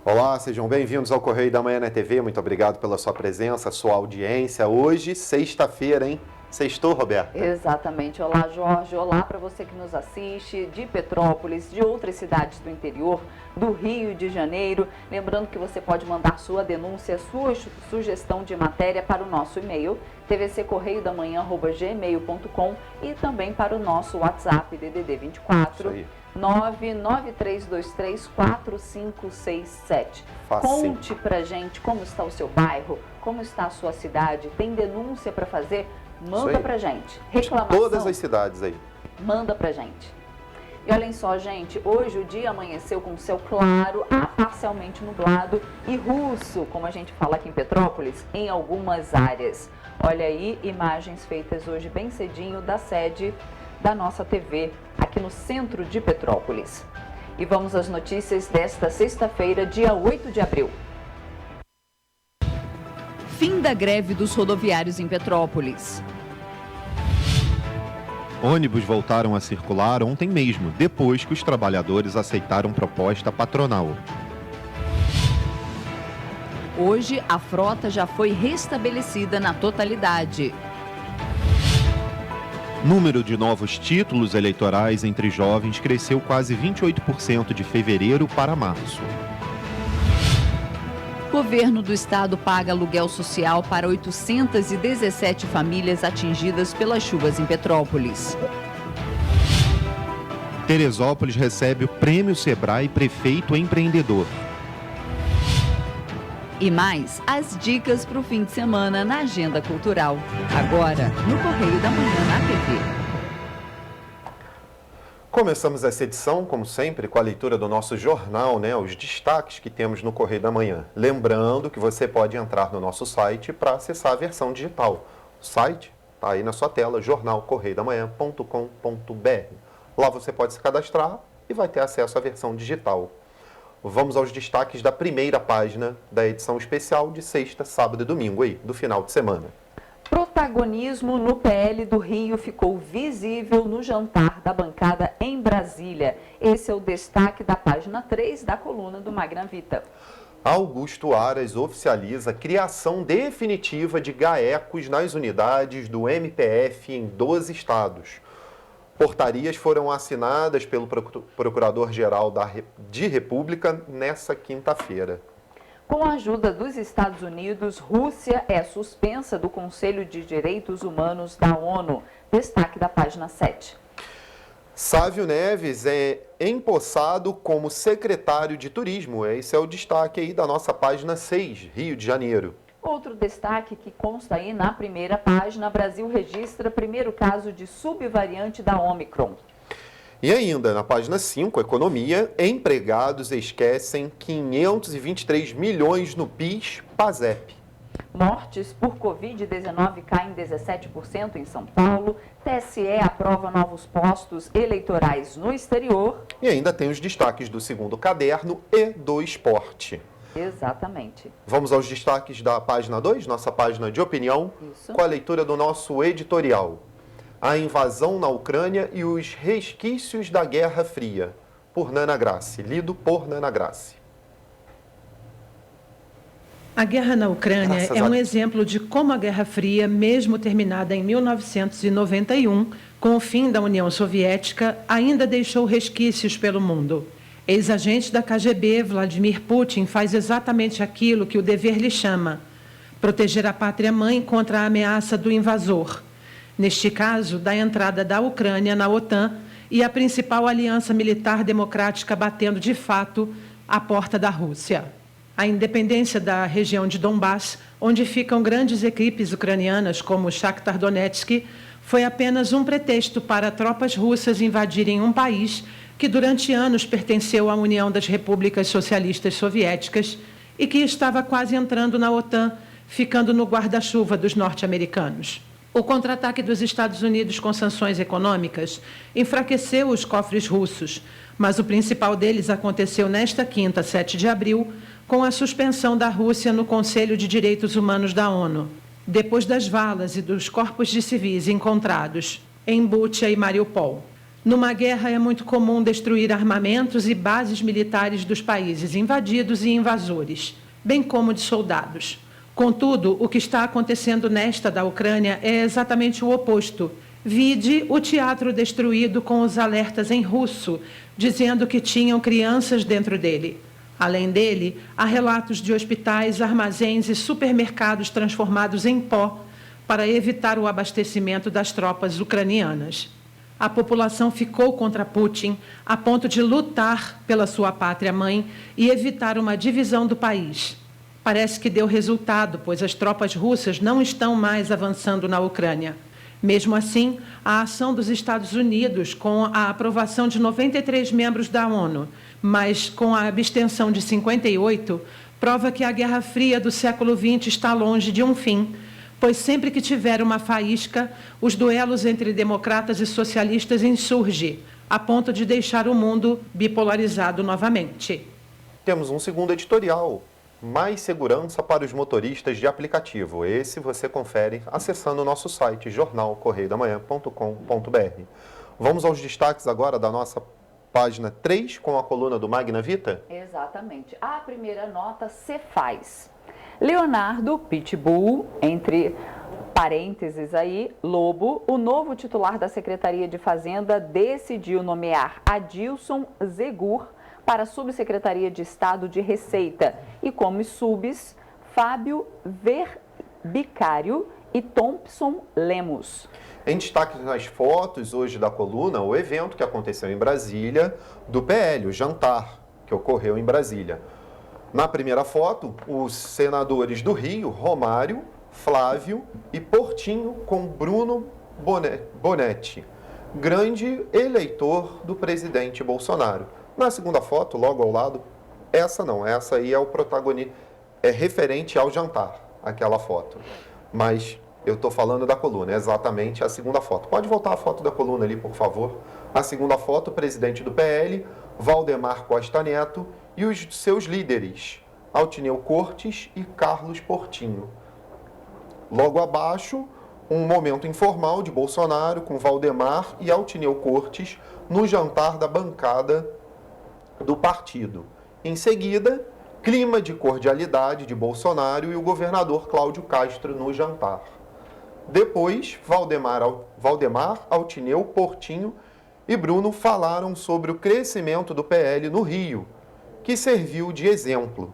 Olá, sejam bem-vindos ao Correio da Manhã na TV. Muito obrigado pela sua presença, sua audiência. Hoje, sexta-feira, hein? Sextou, Roberta? Exatamente. Olá, Jorge. Olá para você que nos assiste de Petrópolis, de outras cidades do interior, do Rio de Janeiro. Lembrando que você pode mandar sua denúncia, sua sugestão de matéria para o nosso e-mail, tvccorreiodamanhã@gmail.com, e também para o nosso WhatsApp, DDD 24 993234567. Conte pra gente como está o seu bairro, como está a sua cidade. Tem denúncia para fazer? Manda pra gente. Reclamação. Todas as cidades aí. Manda pra gente. E olhem só, gente, hoje o dia amanheceu com céu claro, parcialmente nublado e russo, como a gente fala aqui em Petrópolis, em algumas áreas. Olha aí, imagens feitas hoje bem cedinho da sede da nossa TV, aqui no centro de Petrópolis. E vamos às notícias desta sexta-feira, dia 8 de abril. Fim da greve dos rodoviários em Petrópolis. Ônibus voltaram a circular ontem mesmo, depois que os trabalhadores aceitaram proposta patronal. Hoje, a frota já foi restabelecida na totalidade. Número de novos títulos eleitorais entre jovens cresceu quase 28% de fevereiro para março. Governo do Estado paga aluguel social para 817 famílias atingidas pelas chuvas em Petrópolis. Teresópolis recebe o Prêmio Sebrae Prefeito Empreendedor. E mais, as dicas para o fim de semana na agenda cultural. Agora, no Correio da Manhã na TV. Começamos essa edição, como sempre, com a leitura do nosso jornal, os destaques que temos no Correio da Manhã. Lembrando que você pode entrar no nosso site para acessar a versão digital. O site está aí na sua tela, jornalcorreiodamanhã.com.br. Lá você pode se cadastrar e vai ter acesso à versão digital. Vamos aos destaques da primeira página da edição especial de sexta, sábado e domingo, do final de semana. Protagonismo no PL do Rio ficou visível no jantar da bancada em Brasília. Esse é o destaque da página 3 da coluna do Magnavita. Augusto Aras oficializa a criação definitiva de GAECos nas unidades do MPF em 12 estados. Portarias foram assinadas pelo Procurador-Geral de República nessa quinta-feira. Com a ajuda dos Estados Unidos, Rússia é suspensa do Conselho de Direitos Humanos da ONU. Destaque da página 7. Sávio Neves é empossado como secretário de Turismo. Esse é o destaque aí da nossa página 6, Rio de Janeiro. Outro destaque que consta aí na primeira página: Brasil registra primeiro caso de subvariante da Omicron. E ainda, na página 5, Economia, empregados esquecem 523 milhões no PIS/PASEP. Mortes por Covid-19 caem 17% em São Paulo. TSE aprova novos postos eleitorais no exterior. E ainda tem os destaques do segundo caderno e do esporte. Exatamente. Vamos aos destaques da página 2, nossa página de opinião, Isso. com a leitura do nosso editorial. A invasão na Ucrânia e os resquícios da Guerra Fria, por Nana Grassi, lido por Nana Grassi. A guerra na Ucrânia é um exemplo de como a Guerra Fria, mesmo terminada em 1991, com o fim da União Soviética, ainda deixou resquícios pelo mundo. Ex-agente da KGB, Vladimir Putin, faz exatamente aquilo que o dever lhe chama: proteger a pátria-mãe contra a ameaça do invasor. Neste caso, da entrada da Ucrânia na OTAN e a principal aliança militar democrática batendo, de fato, à porta da Rússia. A independência da região de Donbass, onde ficam grandes equipes ucranianas como o Shakhtar Donetsk, foi apenas um pretexto para tropas russas invadirem um país que durante anos pertenceu à União das Repúblicas Socialistas Soviéticas e que estava quase entrando na OTAN, ficando no guarda-chuva dos norte-americanos. O contra-ataque dos Estados Unidos com sanções econômicas enfraqueceu os cofres russos, mas o principal deles aconteceu nesta quinta, 7 de abril, com a suspensão da Rússia no Conselho de Direitos Humanos da ONU, depois das valas e dos corpos de civis encontrados em Bucha e Mariupol. Numa guerra é muito comum destruir armamentos e bases militares dos países invadidos e invasores, bem como de soldados. Contudo, o que está acontecendo nesta da Ucrânia é exatamente o oposto. Vide o teatro destruído com os alertas em russo, dizendo que tinham crianças dentro dele. Além dele, há relatos de hospitais, armazéns e supermercados transformados em pó para evitar o abastecimento das tropas ucranianas. A população ficou contra Putin a ponto de lutar pela sua pátria-mãe e evitar uma divisão do país. Parece que deu resultado, pois as tropas russas não estão mais avançando na Ucrânia. Mesmo assim, a ação dos Estados Unidos, com a aprovação de 93 membros da ONU, mas com a abstenção de 58, prova que a Guerra Fria do século XX está longe de um fim, pois sempre que tiver uma faísca, os duelos entre democratas e socialistas insurgem, a ponto de deixar o mundo bipolarizado novamente. Temos um segundo editorial. Mais segurança para os motoristas de aplicativo. Esse você confere acessando o nosso site jornalcorreiodamanhã.com.br. Vamos aos destaques agora da nossa página 3 com a coluna do Magna Vita? Exatamente. A primeira nota se faz. Leonardo Pitbull, entre parênteses aí, Lobo, o novo titular da Secretaria de Fazenda, decidiu nomear Adilson Zegur para a Subsecretaria de Estado de Receita e como subs Fábio Verbicário e Thompson Lemos. Em destaque nas fotos hoje da coluna, o evento que aconteceu em Brasília do PL, o jantar que ocorreu em Brasília. Na primeira foto, os senadores do Rio, Romário, Flávio e Portinho com Bruno Bonetti, grande eleitor do presidente Bolsonaro. Na segunda foto, logo ao lado, essa aí é o protagonista, é referente ao jantar, aquela foto. Mas eu estou falando da coluna, é exatamente a segunda foto. Pode voltar a foto da coluna ali, por favor. A segunda foto, o presidente do PL, Valdemar Costa Neto, e os seus líderes, Altineu Cortes e Carlos Portinho. Logo abaixo, um momento informal de Bolsonaro com Valdemar e Altineu Cortes no jantar da bancada do partido. Em seguida, clima de cordialidade de Bolsonaro e o governador Cláudio Castro no jantar. Depois, Valdemar, Altineu, Portinho e Bruno falaram sobre o crescimento do PL no Rio, que serviu de exemplo.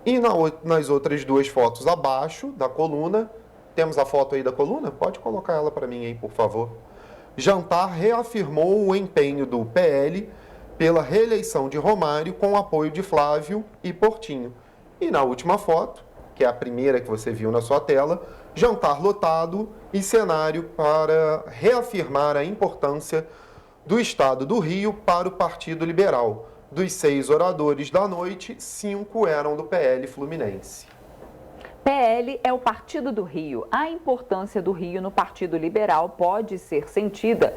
E nas outras duas fotos abaixo da coluna, temos a foto aí da coluna? Pode colocar ela para mim aí, por favor. Jantar reafirmou o empenho do PL pela reeleição de Romário com o apoio de Flávio e Portinho. E na última foto, que é a primeira que você viu na sua tela, jantar lotado e cenário para reafirmar a importância do Estado do Rio para o Partido Liberal. Dos 6 oradores da noite, 5 eram do PL Fluminense. PL é o Partido do Rio. A importância do Rio no Partido Liberal pode ser sentida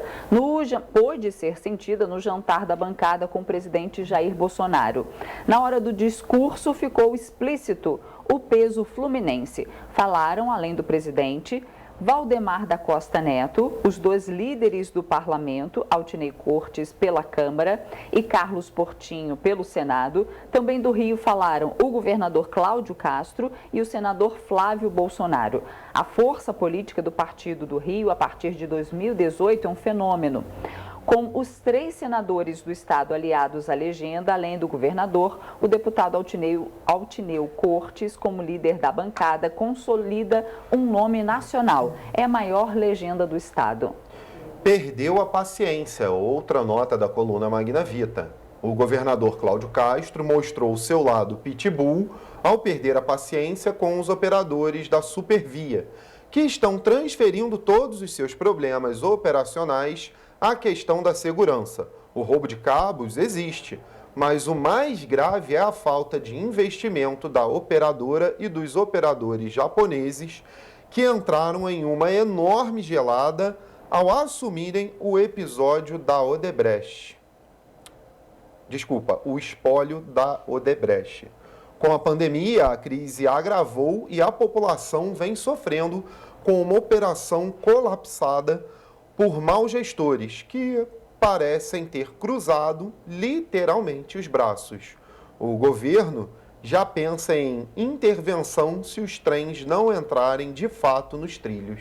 no jantar da bancada com o presidente Jair Bolsonaro. Na hora do discurso ficou explícito o peso fluminense. Falaram, além do presidente, Valdemar da Costa Neto, os dois líderes do parlamento, Altinei Cortes pela Câmara e Carlos Portinho pelo Senado. Também do Rio falaram o governador Cláudio Castro e o senador Flávio Bolsonaro. A força política do Partido do Rio, a partir de 2018, é um fenômeno. Com os 3 senadores do estado aliados à legenda, além do governador, o deputado Altineu Cortes, como líder da bancada, consolida um nome nacional. É a maior legenda do estado. Perdeu a paciência, outra nota da coluna Magna Vita. O governador Cláudio Castro mostrou o seu lado pitbull ao perder a paciência com os operadores da Supervia, que estão transferindo todos os seus problemas operacionais à questão da segurança. O roubo de cabos existe, mas o mais grave é a falta de investimento da operadora e dos operadores japoneses que entraram em uma enorme gelada ao assumirem o episódio da Odebrecht. O espólio da Odebrecht. Com a pandemia, a crise agravou e a população vem sofrendo com uma operação colapsada, por maus gestores que parecem ter cruzado literalmente os braços. O governo já pensa em intervenção se os trens não entrarem de fato nos trilhos.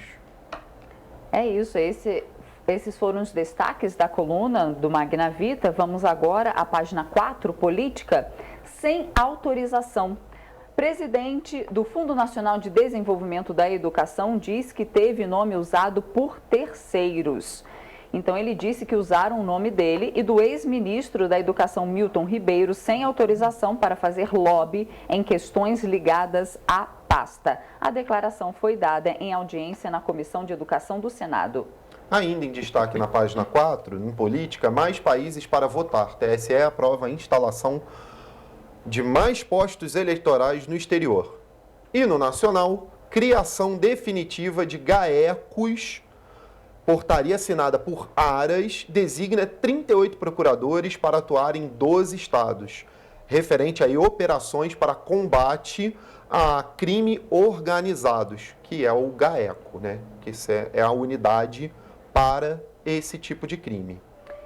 É isso, esses foram os destaques da coluna do Magna Vita. Vamos agora à página 4, política, sem autorização. Presidente do Fundo Nacional de Desenvolvimento da Educação diz que teve nome usado por terceiros. Então, ele disse que usaram o nome dele e do ex-ministro da Educação, Milton Ribeiro, sem autorização para fazer lobby em questões ligadas à pasta. A declaração foi dada em audiência na Comissão de Educação do Senado. Ainda em destaque na página 4, em política, mais países para votar. TSE aprova a instalação de mais postos eleitorais no exterior. E no nacional, criação definitiva de GAECos. Portaria assinada por Aras designa 38 procuradores para atuar em 12 estados, referente a operações para combate a crime organizados, que é o GAECO, né? Que é a unidade para esse tipo de crime.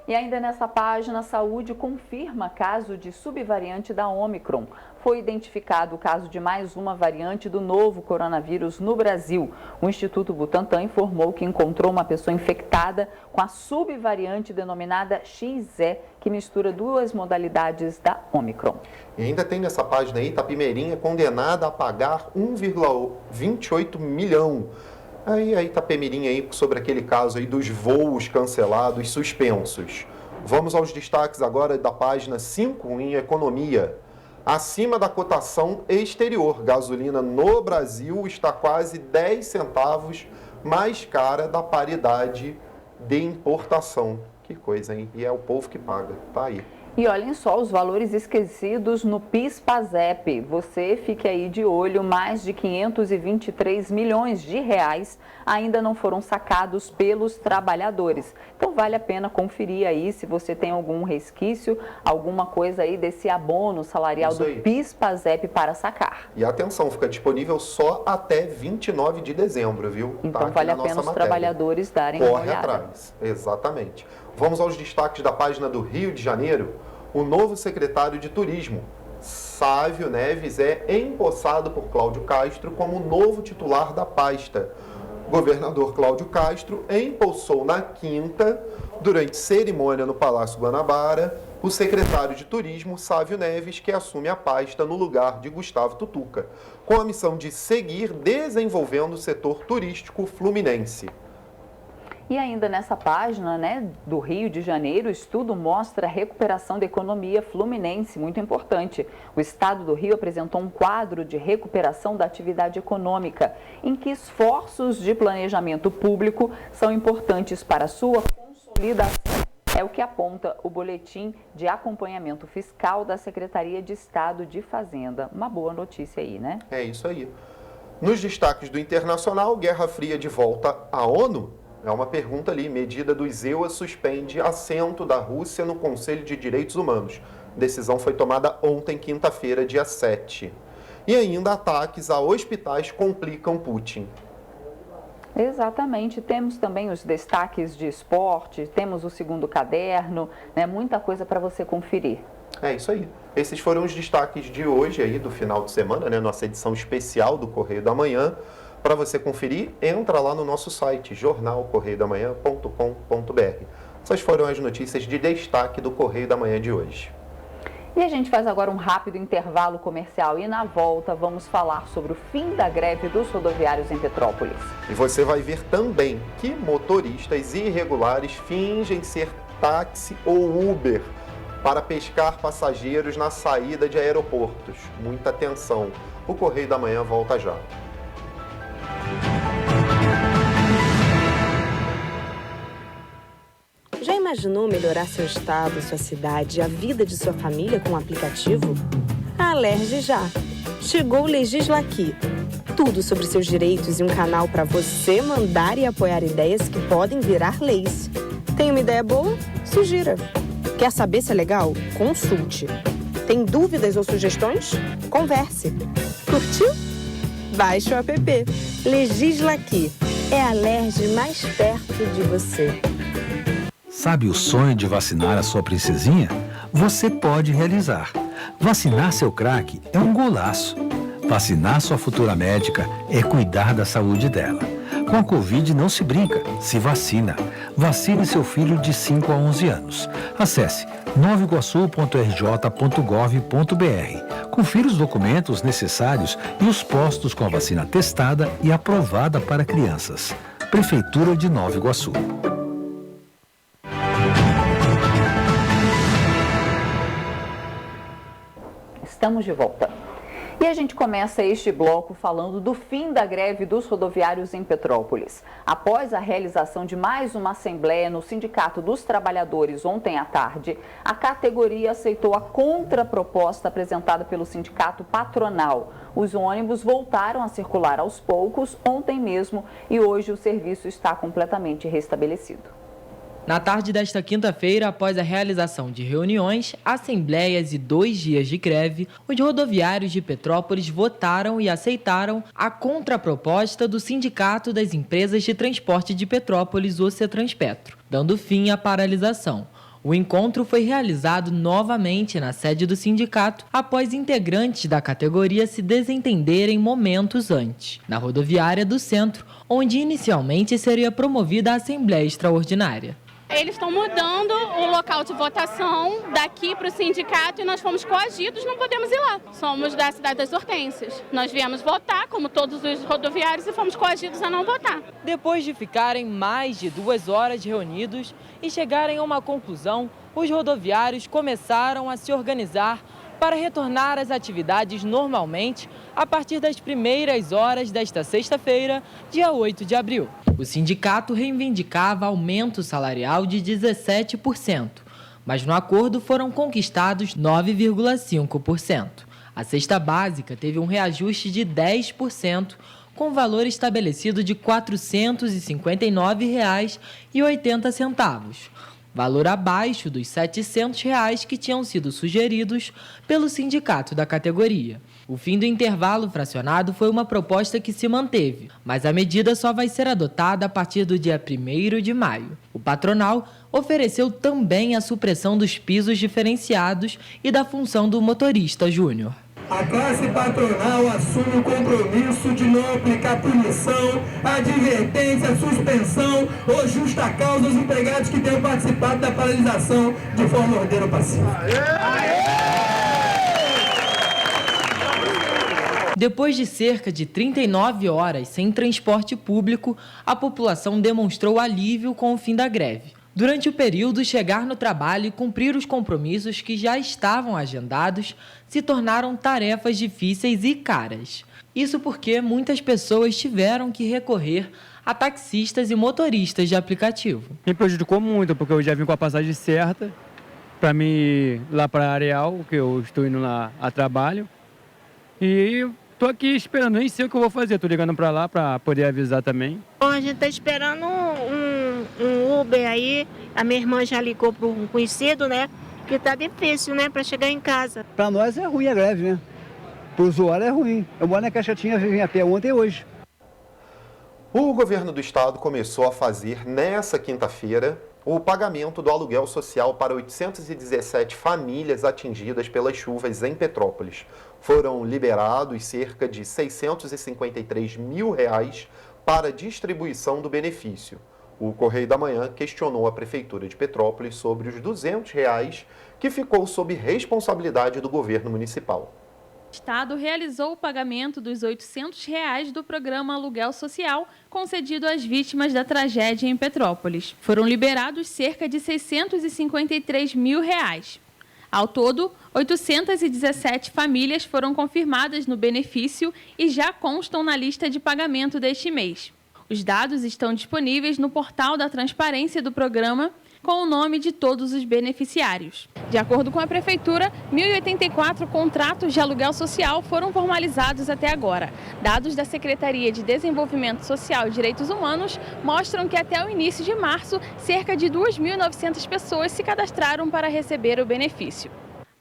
E ainda nessa página, saúde confirma caso de subvariante da Omicron. Foi identificado o caso de mais uma variante do novo coronavírus no Brasil. O Instituto Butantan informou que encontrou uma pessoa infectada com a subvariante denominada XE, que mistura duas modalidades da Omicron. E ainda tem nessa página aí, Itapemirim é condenada a pagar 1,28 milhão. Aí Itapemirim aí sobre aquele caso aí dos voos cancelados, suspensos. Vamos aos destaques agora da página 5 em economia. Acima da cotação exterior, gasolina no Brasil está quase 10 centavos mais cara da paridade de importação. Que coisa, hein? E é o povo que paga, tá aí. E olhem só os valores esquecidos no PIS/PASEP. Você fique aí de olho, mais de 523 milhões de reais ainda não foram sacados pelos trabalhadores. Então vale a pena conferir aí se você tem algum resquício, alguma coisa aí desse abono salarial do PIS/PASEP para sacar. E atenção, fica disponível só até 29 de dezembro, viu? Então vale a pena os trabalhadores darem uma olhada. Corre atrás, exatamente. Vamos aos destaques da página do Rio de Janeiro. O novo secretário de Turismo, Sávio Neves, é empossado por Cláudio Castro como novo titular da pasta. O governador Cláudio Castro empossou na quinta, durante cerimônia no Palácio Guanabara, o secretário de Turismo, Sávio Neves, que assume a pasta no lugar de Gustavo Tutuca, com a missão de seguir desenvolvendo o setor turístico fluminense. E ainda nessa página, né, do Rio de Janeiro, o estudo mostra a recuperação da economia fluminense, muito importante. O estado do Rio apresentou um quadro de recuperação da atividade econômica, em que esforços de planejamento público são importantes para a sua consolidação. É o que aponta o boletim de acompanhamento fiscal da Secretaria de Estado de Fazenda. Uma boa notícia aí, né? É isso aí. Nos destaques do Internacional, Guerra Fria de volta à ONU? É uma pergunta ali. Medida dos EUA suspende assento da Rússia no Conselho de Direitos Humanos. Decisão foi tomada ontem, quinta-feira, dia 7. E ainda ataques a hospitais complicam Putin. Exatamente. Temos também os destaques de esporte, temos o segundo caderno, né? Muita coisa para você conferir. É isso aí. Esses foram os destaques de hoje aí, do final de semana, né? Nossa edição especial do Correio da Manhã. Para você conferir, entra lá no nosso site, jornalcorreiodamanhã.com.br. Essas foram as notícias de destaque do Correio da Manhã de hoje. E a gente faz agora um rápido intervalo comercial e na volta vamos falar sobre o fim da greve dos rodoviários em Petrópolis. E você vai ver também que motoristas irregulares fingem ser táxi ou Uber para pescar passageiros na saída de aeroportos. Muita atenção. O Correio da Manhã volta já. Já imaginou melhorar seu estado, sua cidade e a vida de sua família com um aplicativo? Alerge já! Chegou o Legisla Aqui. Tudo sobre seus direitos e um canal para você mandar e apoiar ideias que podem virar leis. Tem uma ideia boa? Sugira. Quer saber se é legal? Consulte. Tem dúvidas ou sugestões? Converse. Curtiu? Baixe o app. Legisla Aqui. É a Alerj mais perto de você. Sabe o sonho de vacinar a sua princesinha? Você pode realizar. Vacinar seu craque é um golaço. Vacinar sua futura médica é cuidar da saúde dela. Com a Covid não se brinca, se vacina. Vacine seu filho de 5 a 11 anos. Acesse novaiguaçu.rj.gov.br. Confira os documentos necessários e os postos com a vacina testada e aprovada para crianças. Prefeitura de Nova Iguaçu. Estamos de volta. E a gente começa este bloco falando do fim da greve dos rodoviários em Petrópolis. Após a realização de mais uma assembleia no Sindicato dos Trabalhadores ontem à tarde, a categoria aceitou a contraproposta apresentada pelo sindicato patronal. Os ônibus voltaram a circular aos poucos ontem mesmo e hoje o serviço está completamente restabelecido. Na tarde desta quinta-feira, após a realização de reuniões, assembleias e 2 dias de greve, os rodoviários de Petrópolis votaram e aceitaram a contraproposta do Sindicato das Empresas de Transporte de Petrópolis, o Cetranspetro, dando fim à paralisação. O encontro foi realizado novamente na sede do sindicato após integrantes da categoria se desentenderem momentos antes, na rodoviária do centro, onde inicialmente seria promovida a Assembleia Extraordinária. Eles estão mudando o local de votação daqui para o sindicato e nós fomos coagidos, não podemos ir lá. Somos da cidade das Hortênsias. Nós viemos votar, como todos os rodoviários, e fomos coagidos a não votar. Depois de ficarem mais de 2 horas reunidos e chegarem a uma conclusão, os rodoviários começaram a se organizar para retornar às atividades normalmente a partir das primeiras horas desta sexta-feira, dia 8 de abril. O sindicato reivindicava aumento salarial de 17%, mas no acordo foram conquistados 9,5%. A cesta básica teve um reajuste de 10%, com valor estabelecido de R$ 459,80, valor abaixo dos R$ 700 que tinham sido sugeridos pelo sindicato da categoria. O fim do intervalo fracionado foi uma proposta que se manteve, mas a medida só vai ser adotada a partir do dia 1º de maio. O patronal ofereceu também a supressão dos pisos diferenciados e da função do motorista júnior. A classe patronal assume o compromisso de não aplicar punição, advertência, suspensão ou justa causa aos empregados que tenham participado da paralisação de forma ordeira ou passiva. Depois de cerca de 39 horas sem transporte público, a população demonstrou alívio com o fim da greve. Durante o período, chegar no trabalho e cumprir os compromissos que já estavam agendados se tornaram tarefas difíceis e caras. Isso porque muitas pessoas tiveram que recorrer a taxistas e motoristas de aplicativo. Me prejudicou muito, porque eu já vim com a passagem certa para mim ir lá para a Areal, que eu estou indo lá a trabalho. E estou aqui esperando, nem sei o que eu vou fazer, estou ligando para lá para poder avisar também. Bom, a gente está esperando um Uber aí, a minha irmã já ligou para um conhecido, né? Que está difícil, né, para chegar em casa. Para nós é ruim a greve, né? Para o usuário é ruim. Eu moro na Caixotinha, vim a pé ontem e hoje. O governo do estado começou a fazer nessa quinta-feira o pagamento do aluguel social para 817 famílias atingidas pelas chuvas em Petrópolis. Foram liberados cerca de R$ 653 mil para distribuição do benefício. O Correio da Manhã questionou a Prefeitura de Petrópolis sobre os R$ 200 que ficou sob responsabilidade do governo municipal. O Estado realizou o pagamento dos R$ 800 do programa Aluguel Social concedido às vítimas da tragédia em Petrópolis. Foram liberados cerca de R$ 653 mil. Ao todo, 817 famílias foram confirmadas no benefício e já constam na lista de pagamento deste mês. Os dados estão disponíveis no portal da transparência do programa, com o nome de todos os beneficiários. De acordo com a Prefeitura, 1.084 contratos de aluguel social foram formalizados até agora. Dados da Secretaria de Desenvolvimento Social e Direitos Humanos mostram que até o início de março, cerca de 2.900 pessoas se cadastraram para receber o benefício.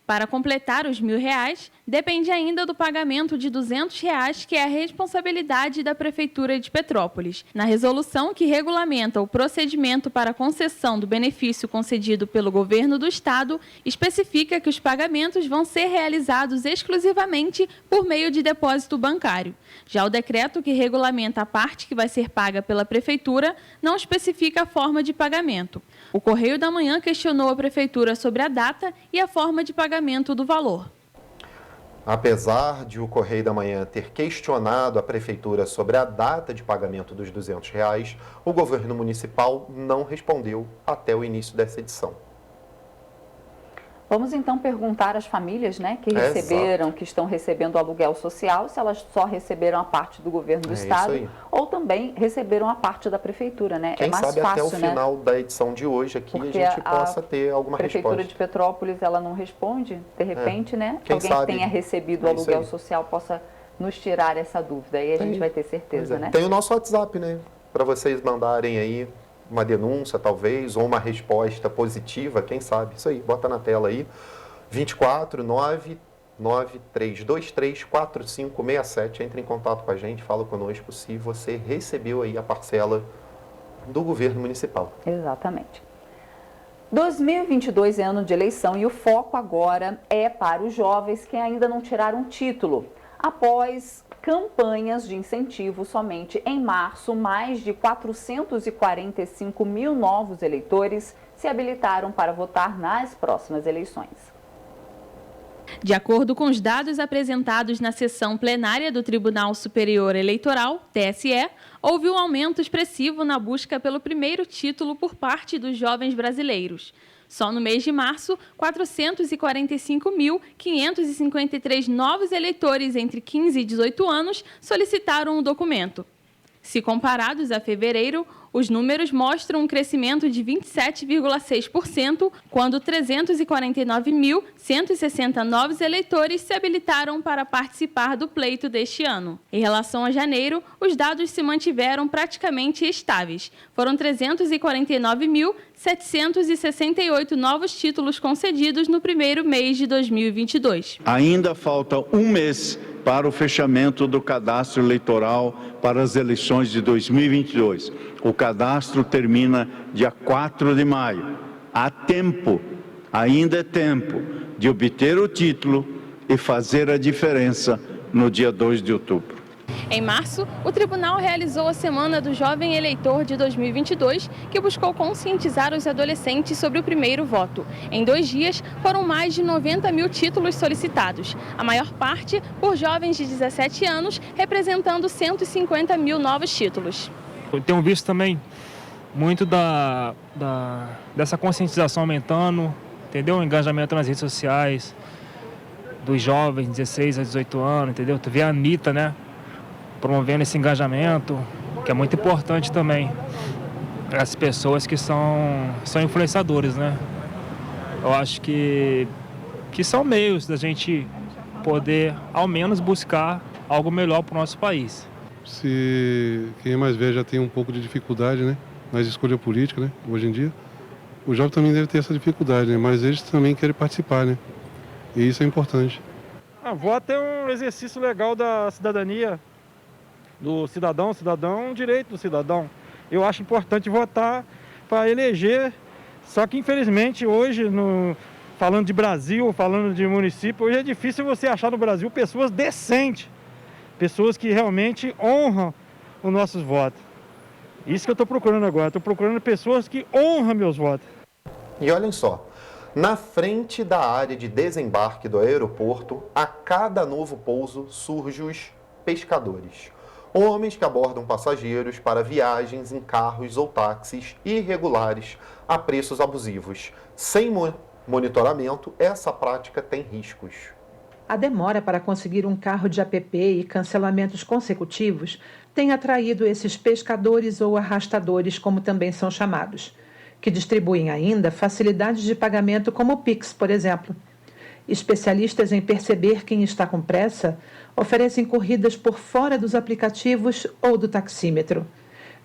Para completar os R$1.000, depende ainda do pagamento de R$200, que é a responsabilidade da Prefeitura de Petrópolis. Na resolução que regulamenta o procedimento para a concessão do benefício concedido pelo governo do estado, especifica que os pagamentos vão ser realizados exclusivamente por meio de depósito bancário. Já o decreto que regulamenta a parte que vai ser paga pela Prefeitura não especifica a forma de pagamento. O Correio da Manhã questionou a Prefeitura sobre a data e a forma de pagamento do valor. Apesar de o Correio da Manhã ter questionado a Prefeitura sobre a data de pagamento dos R$200, o governo municipal não respondeu até o início dessa edição. Vamos então perguntar às famílias, né, que receberam, que estão recebendo o aluguel social, se elas só receberam a parte do governo do estado ou também receberam a parte da prefeitura, né? Quem é mais sabe fácil, até o final da edição de hoje aqui porque a gente possa ter alguma resposta. A prefeitura de Petrópolis, ela não responde, de repente, né? Quem alguém sabe, que tenha recebido o aluguel social possa nos tirar essa dúvida. Aí a gente vai ter certeza, né? Tem o nosso WhatsApp, né? Para vocês mandarem aí uma denúncia, talvez, ou uma resposta positiva, quem sabe. Isso aí, bota na tela aí. 24993234567. Entre em contato com a gente, fala conosco se você recebeu aí a parcela do governo municipal. Exatamente. 2022 é ano de eleição e o foco agora é para os jovens que ainda não tiraram título. Após campanhas de incentivo, somente em março, mais de 445 mil novos eleitores se habilitaram para votar nas próximas eleições. De acordo com os dados apresentados na sessão plenária do Tribunal Superior Eleitoral, TSE, houve um aumento expressivo na busca pelo primeiro título por parte dos jovens brasileiros. Só no mês de março, 445.553 novos eleitores entre 15 e 18 anos solicitaram o documento. Se comparados a fevereiro, os números mostram um crescimento de 27,6%, quando 349.160 novos eleitores se habilitaram para participar do pleito deste ano. Em relação a janeiro, os dados se mantiveram praticamente estáveis. Foram 349.768 novos títulos concedidos no primeiro mês de 2022. Ainda falta um mês para o fechamento do cadastro eleitoral para as eleições de 2022. O cadastro termina dia 4 de maio. Há tempo, ainda é tempo, de obter o título e fazer a diferença no dia 2 de outubro. Em março, o tribunal realizou a Semana do Jovem Eleitor de 2022, que buscou conscientizar os adolescentes sobre o primeiro voto. Em 2 dias, foram mais de 90 mil títulos solicitados, a maior parte por jovens de 17 anos, representando 150 mil novos títulos. Eu tenho visto também muito dessa conscientização aumentando, entendeu? O engajamento nas redes sociais dos jovens, 16 a 18 anos, entendeu? Tu vê a Anitta, né? Promovendo esse engajamento, que é muito importante também para as pessoas que são influenciadores, né? Eu acho que são meios da gente poder, ao menos, buscar algo melhor para o nosso país. Se quem é mais velho já tem um pouco de dificuldade, né, na escolha política, né, hoje em dia, o jovem também deve ter essa dificuldade, né, mas eles também querem participar, né, e isso é importante. Voto é um exercício legal da cidadania, do cidadão, um direito do cidadão. Eu acho importante votar para eleger, só que infelizmente hoje, falando de Brasil, falando de município, hoje é difícil você achar no Brasil pessoas decentes, pessoas que realmente honram os nossos votos. Isso que eu estou procurando agora, estou procurando pessoas que honram meus votos. E olhem só, na frente da área de desembarque do aeroporto, a cada novo pouso surgem os pescadores. Homens que abordam passageiros para viagens em carros ou táxis irregulares a preços abusivos. Sem monitoramento, essa prática tem riscos. A demora para conseguir um carro de app e cancelamentos consecutivos tem atraído esses pescadores ou arrastadores, como também são chamados, que distribuem ainda facilidades de pagamento como o Pix, por exemplo. Especialistas em perceber quem está com pressa oferecem corridas por fora dos aplicativos ou do taxímetro.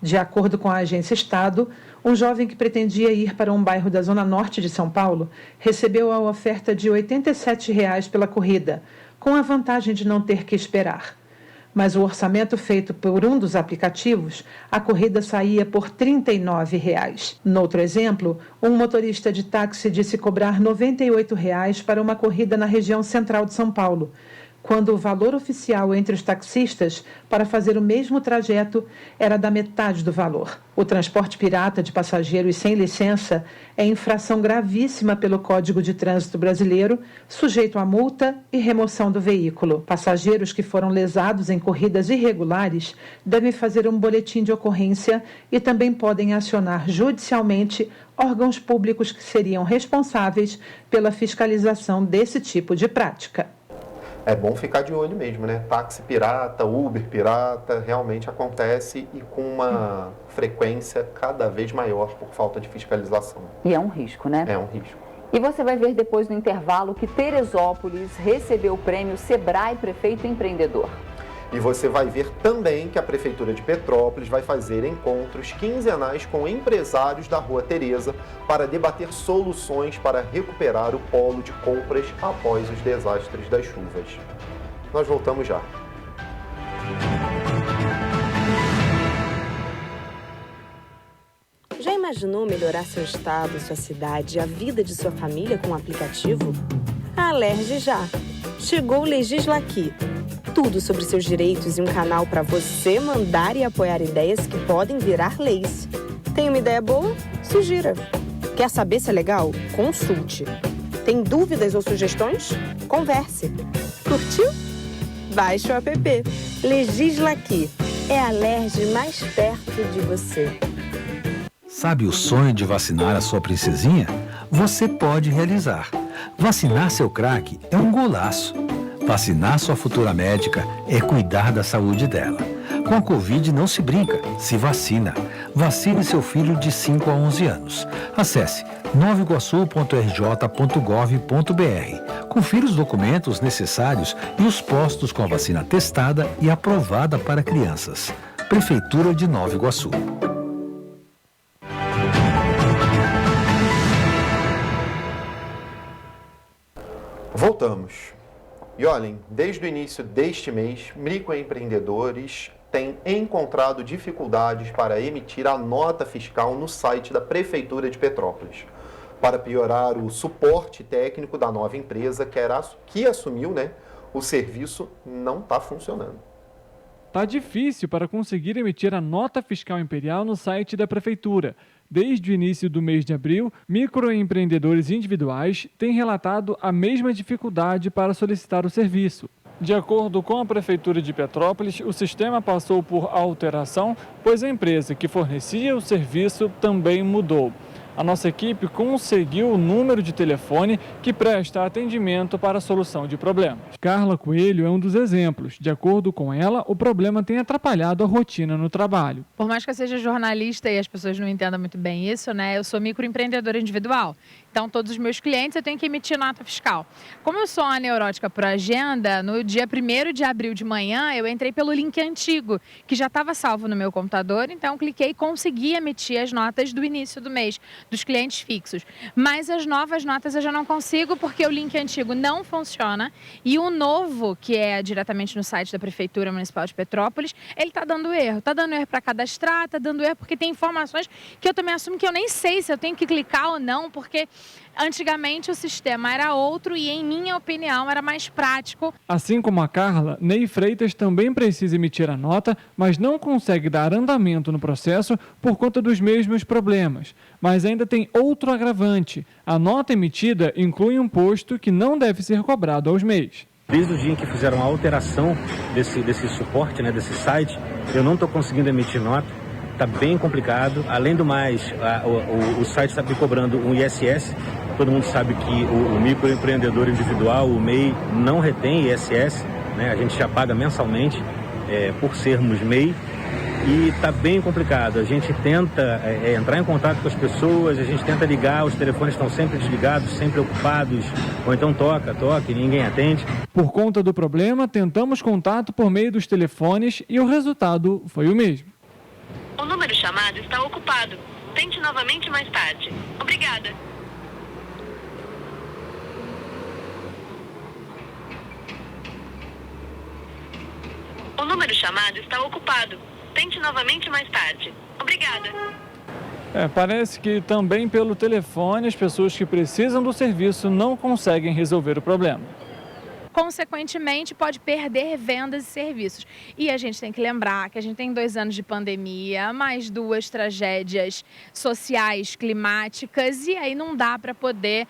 De acordo com a agência Estado, um jovem que pretendia ir para um bairro da zona norte de São Paulo recebeu a oferta de R$ 87 pela corrida, com a vantagem de não ter que esperar. Mas o orçamento feito por um dos aplicativos, a corrida saía por R$ 39. Noutro exemplo, um motorista de táxi disse cobrar R$ 98 para uma corrida na região central de São Paulo, quando o valor oficial entre os taxistas para fazer o mesmo trajeto era da metade do valor. O transporte pirata de passageiros sem licença é infração gravíssima pelo Código de Trânsito Brasileiro, sujeito a multa e remoção do veículo. Passageiros que foram lesados em corridas irregulares devem fazer um boletim de ocorrência e também podem acionar judicialmente órgãos públicos que seriam responsáveis pela fiscalização desse tipo de prática. É bom ficar de olho mesmo, né? Táxi pirata, Uber pirata, realmente acontece e com uma frequência cada vez maior por falta de fiscalização. E é um risco, né? É um risco. E você vai ver depois no intervalo que Teresópolis recebeu o prêmio Sebrae Prefeito Empreendedor. E você vai ver também que a Prefeitura de Petrópolis vai fazer encontros quinzenais com empresários da Rua Tereza para debater soluções para recuperar o polo de compras após os desastres das chuvas. Nós voltamos já. Já imaginou melhorar seu estado, sua cidade, a vida de sua família com um aplicativo? A Alerj já. Chegou o Legislaqui. Tudo sobre seus direitos e um canal para você mandar e apoiar ideias que podem virar leis. Tem uma ideia boa? Sugira. Quer saber se é legal? Consulte. Tem dúvidas ou sugestões? Converse. Curtiu? Baixe o app. Legislaqui. É a Alerj mais perto de você. Sabe o sonho de vacinar a sua princesinha? Você pode realizar. Vacinar seu craque é um golaço. Vacinar sua futura médica é cuidar da saúde dela. Com a Covid não se brinca, se vacina. Vacine seu filho de 5 a 11 anos. Acesse novaiguaçu.rj.gov.br. Confira os documentos necessários e os postos com a vacina testada e aprovada para crianças. Prefeitura de Nova Iguaçu. Voltamos. E olhem, desde o início deste mês, microempreendedores têm encontrado dificuldades para emitir a nota fiscal no site da Prefeitura de Petrópolis. Para piorar, o suporte técnico da nova empresa que assumiu, o serviço não está funcionando. Tá difícil para conseguir emitir a nota fiscal imperial no site da Prefeitura. Desde o início do mês de abril, microempreendedores individuais têm relatado a mesma dificuldade para solicitar o serviço. De acordo com a Prefeitura de Petrópolis, o sistema passou por alteração, pois a empresa que fornecia o serviço também mudou. A nossa equipe conseguiu o número de telefone que presta atendimento para a solução de problemas. Carla Coelho é um dos exemplos. De acordo com ela, o problema tem atrapalhado a rotina no trabalho. Por mais que eu seja jornalista e as pessoas não entendam muito bem isso, eu sou microempreendedora individual. Então, todos os meus clientes eu tenho que emitir nota fiscal. Como eu sou uma neurótica por agenda, no dia 1º de abril de manhã, eu entrei pelo link antigo, que já estava salvo no meu computador, então cliquei e consegui emitir as notas do início do mês, dos clientes fixos. Mas as novas notas eu já não consigo, porque o link antigo não funciona e o novo, que é diretamente no site da Prefeitura Municipal de Petrópolis, ele está dando erro. Está dando erro para cadastrar, está dando erro porque tem informações que eu também assumo que eu nem sei se eu tenho que clicar ou não, porque antigamente o sistema era outro e, em minha opinião, era mais prático. Assim como a Carla, Ney Freitas também precisa emitir a nota, mas não consegue dar andamento no processo por conta dos mesmos problemas. Mas ainda tem outro agravante. A nota emitida inclui um imposto que não deve ser cobrado aos mês. Desde o dia em que fizeram a alteração desse suporte, desse site, eu não estou conseguindo emitir nota. Está bem complicado. Além do mais, o site está me cobrando um ISS. Todo mundo sabe que o microempreendedor individual, o MEI, não retém ISS. A gente já paga mensalmente por sermos MEI. E está bem complicado. A gente tenta entrar em contato com as pessoas, a gente tenta ligar, os telefones estão sempre desligados, sempre ocupados, ou então toca e ninguém atende. Por conta do problema, tentamos contato por meio dos telefones e o resultado foi o mesmo. O número chamado está ocupado. Tente novamente mais tarde. Obrigada. O número chamado está ocupado. Tente novamente mais tarde. Obrigada. Parece que também pelo telefone as pessoas que precisam do serviço não conseguem resolver o problema. Consequentemente, pode perder vendas e serviços. E a gente tem que lembrar que a gente tem 2 anos de pandemia, mais 2 tragédias sociais, climáticas, e aí não dá para poder,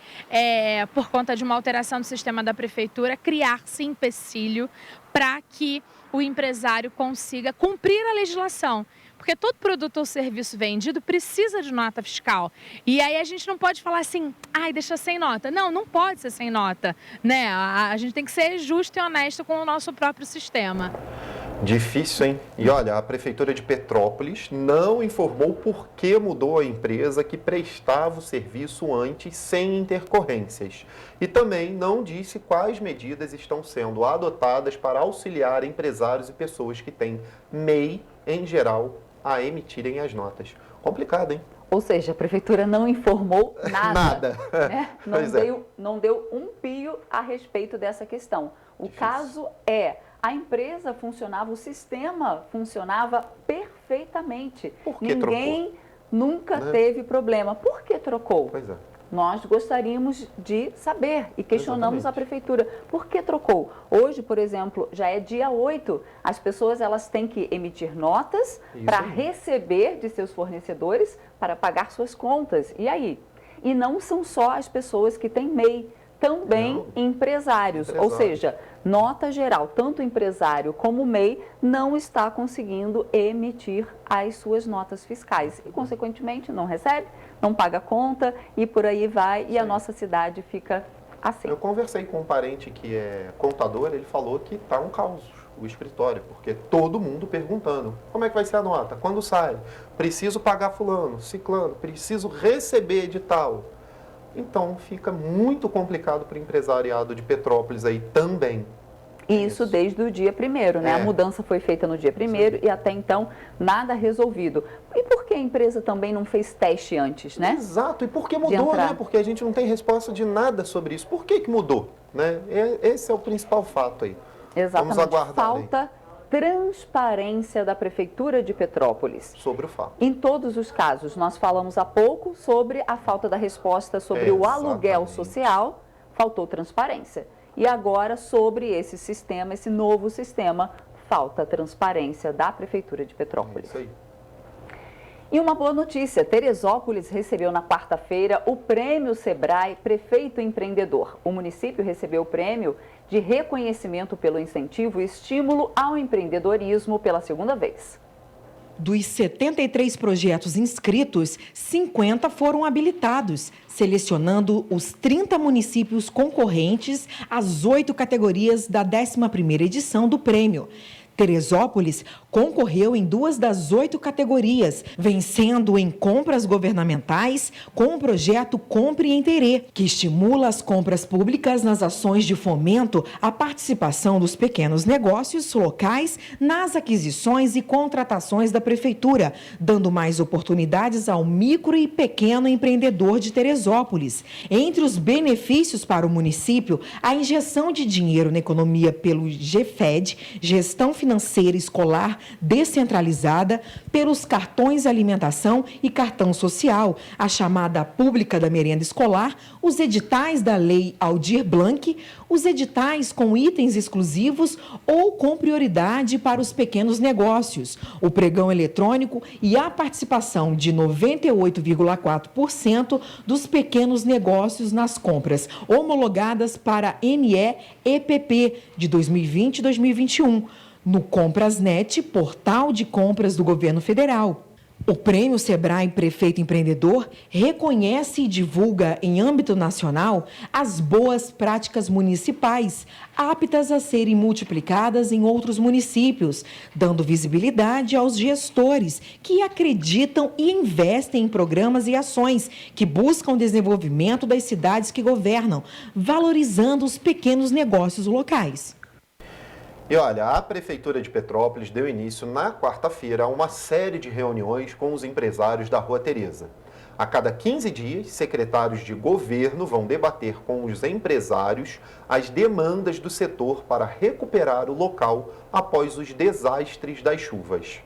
por conta de uma alteração do sistema da prefeitura, criar-se empecilho para que o empresário consiga cumprir a legislação. Porque todo produto ou serviço vendido precisa de nota fiscal. E aí a gente não pode falar assim, deixa sem nota. Não, não pode ser sem nota, né? A gente tem que ser justo e honesto com o nosso próprio sistema. Difícil, hein? E olha, a Prefeitura de Petrópolis não informou por que mudou a empresa que prestava o serviço antes sem intercorrências. E também não disse quais medidas estão sendo adotadas para auxiliar empresários e pessoas que têm MEI, em geral, a emitirem as notas. Complicado, hein? Ou seja, a Prefeitura não informou nada. Né? Não deu um pio a respeito dessa questão. O caso é, a empresa funcionava, o sistema funcionava perfeitamente. Por que Ninguém trocou? Nunca teve problema. Por que trocou? Pois é. Nós gostaríamos de saber e questionamos a Prefeitura. Por que trocou? Hoje, por exemplo, já é dia 8. As pessoas elas têm que emitir notas para receber de seus fornecedores para pagar suas contas. E aí? E não são só as pessoas que têm MEI, também empresários. Ou seja, nota geral, tanto empresário como MEI não está conseguindo emitir as suas notas fiscais. E, consequentemente, não recebe, não paga conta e por aí vai. E a nossa cidade fica assim. Eu conversei com um parente que é contador, ele falou que está um caos o escritório, porque todo mundo perguntando, como é que vai ser a nota? Quando sai? Preciso pagar fulano, ciclano, preciso receber de tal. Então, fica muito complicado para o empresariado de Petrópolis aí também. Isso desde o dia 1º, né? A mudança foi feita no dia 1º e até então nada resolvido. E por que a empresa também não fez teste antes, né? Exato, e por que mudou, né? Porque a gente não tem resposta de nada sobre isso. Por que mudou, né? Esse é o principal fato aí. Exatamente. Vamos aguardar. Falta transparência da Prefeitura de Petrópolis. Sobre o fato. Em todos os casos, nós falamos há pouco sobre a falta da resposta sobre o aluguel social, faltou transparência. E agora, sobre esse sistema, esse novo sistema, falta transparência da Prefeitura de Petrópolis. Isso aí. E uma boa notícia, Teresópolis recebeu na quarta-feira o Prêmio Sebrae Prefeito Empreendedor. O município recebeu o prêmio de reconhecimento pelo incentivo e estímulo ao empreendedorismo pela segunda vez. Dos 73 projetos inscritos, 50 foram habilitados, selecionando os 30 municípios concorrentes às 8 categorias da 11ª edição do prêmio. Teresópolis concorreu em 2 das 8 categorias, vencendo em compras governamentais com o projeto Compre em Terê, que estimula as compras públicas nas ações de fomento à participação dos pequenos negócios locais nas aquisições e contratações da Prefeitura, dando mais oportunidades ao micro e pequeno empreendedor de Teresópolis. Entre os benefícios para o município, a injeção de dinheiro na economia pelo GFED, Gestão Financeira Escolar Descentralizada, pelos cartões alimentação e cartão social, a chamada pública da merenda escolar, os editais da Lei Aldir Blanc, os editais com itens exclusivos ou com prioridade para os pequenos negócios, o pregão eletrônico e a participação de 98,4% dos pequenos negócios nas compras homologadas para NE-EPP de 2020 e 2021. No Comprasnet, portal de compras do governo federal. O Prêmio Sebrae Prefeito Empreendedor reconhece e divulga em âmbito nacional as boas práticas municipais, aptas a serem multiplicadas em outros municípios, dando visibilidade aos gestores que acreditam e investem em programas e ações que buscam o desenvolvimento das cidades que governam, valorizando os pequenos negócios locais. E olha, a Prefeitura de Petrópolis deu início na quarta-feira a uma série de reuniões com os empresários da Rua Teresa. A cada 15 dias, secretários de governo vão debater com os empresários as demandas do setor para recuperar o local após os desastres das chuvas.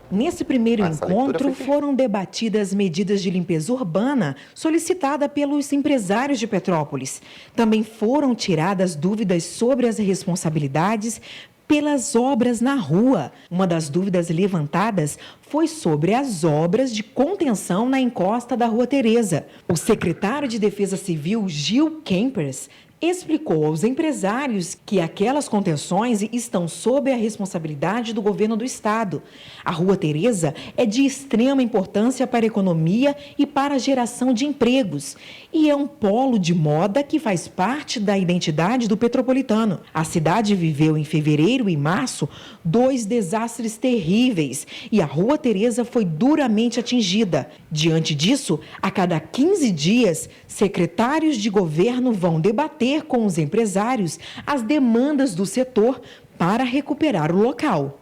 Nesse primeiro encontro, foram debatidas medidas de limpeza urbana solicitada pelos empresários de Petrópolis. Também foram tiradas dúvidas sobre as responsabilidades pelas obras na rua. Uma das dúvidas levantadas foi sobre as obras de contenção na encosta da Rua Teresa. O secretário de Defesa Civil, Gil Kempers, explicou aos empresários que aquelas contenções estão sob a responsabilidade do governo do estado. A Rua Teresa é de extrema importância para a economia e para a geração de empregos. E é um polo de moda que faz parte da identidade do petropolitano. A cidade viveu em fevereiro e março 2 desastres terríveis e a Rua Teresa foi duramente atingida. Diante disso, a cada 15 dias, secretários de governo vão debater com os empresários as demandas do setor para recuperar o local.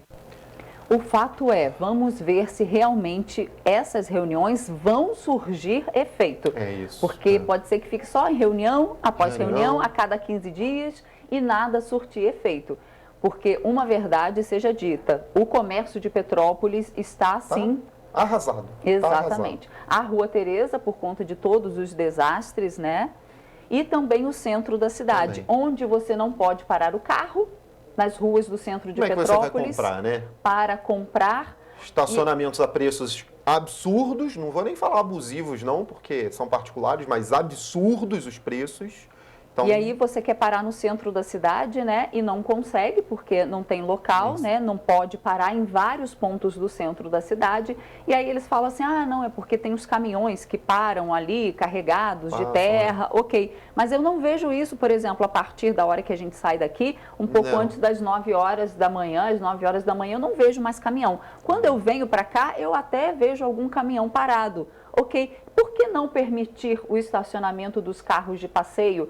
O fato é, vamos ver se realmente essas reuniões vão surgir efeito. É isso. Porque pode ser que fique só em reunião, após reunião, a cada 15 dias e nada surtir efeito. Porque uma verdade seja dita, o comércio de Petrópolis está sim... arrasado. Exatamente. A Rua Teresa, por conta de todos os desastres, né? E também o centro da cidade, onde você não pode parar o carro, nas ruas do centro de Petrópolis. Como é que você vai comprar, né? Para comprar. Estacionamentos a preços absurdos, não vou nem falar abusivos não, porque são particulares, mas absurdos os preços. Então... E aí você quer parar no centro da cidade, né? E não consegue, porque não tem local, né? Não pode parar em vários pontos do centro da cidade. E aí eles falam assim, ah, não, é porque tem os caminhões que param ali, carregados de terra, ok. Mas eu não vejo isso, por exemplo, a partir da hora que a gente sai daqui, um pouco antes das 9 horas da manhã, às 9 horas da manhã, eu não vejo mais caminhão. Quando eu venho para cá, eu até vejo algum caminhão parado, ok. Por que não permitir o estacionamento dos carros de passeio,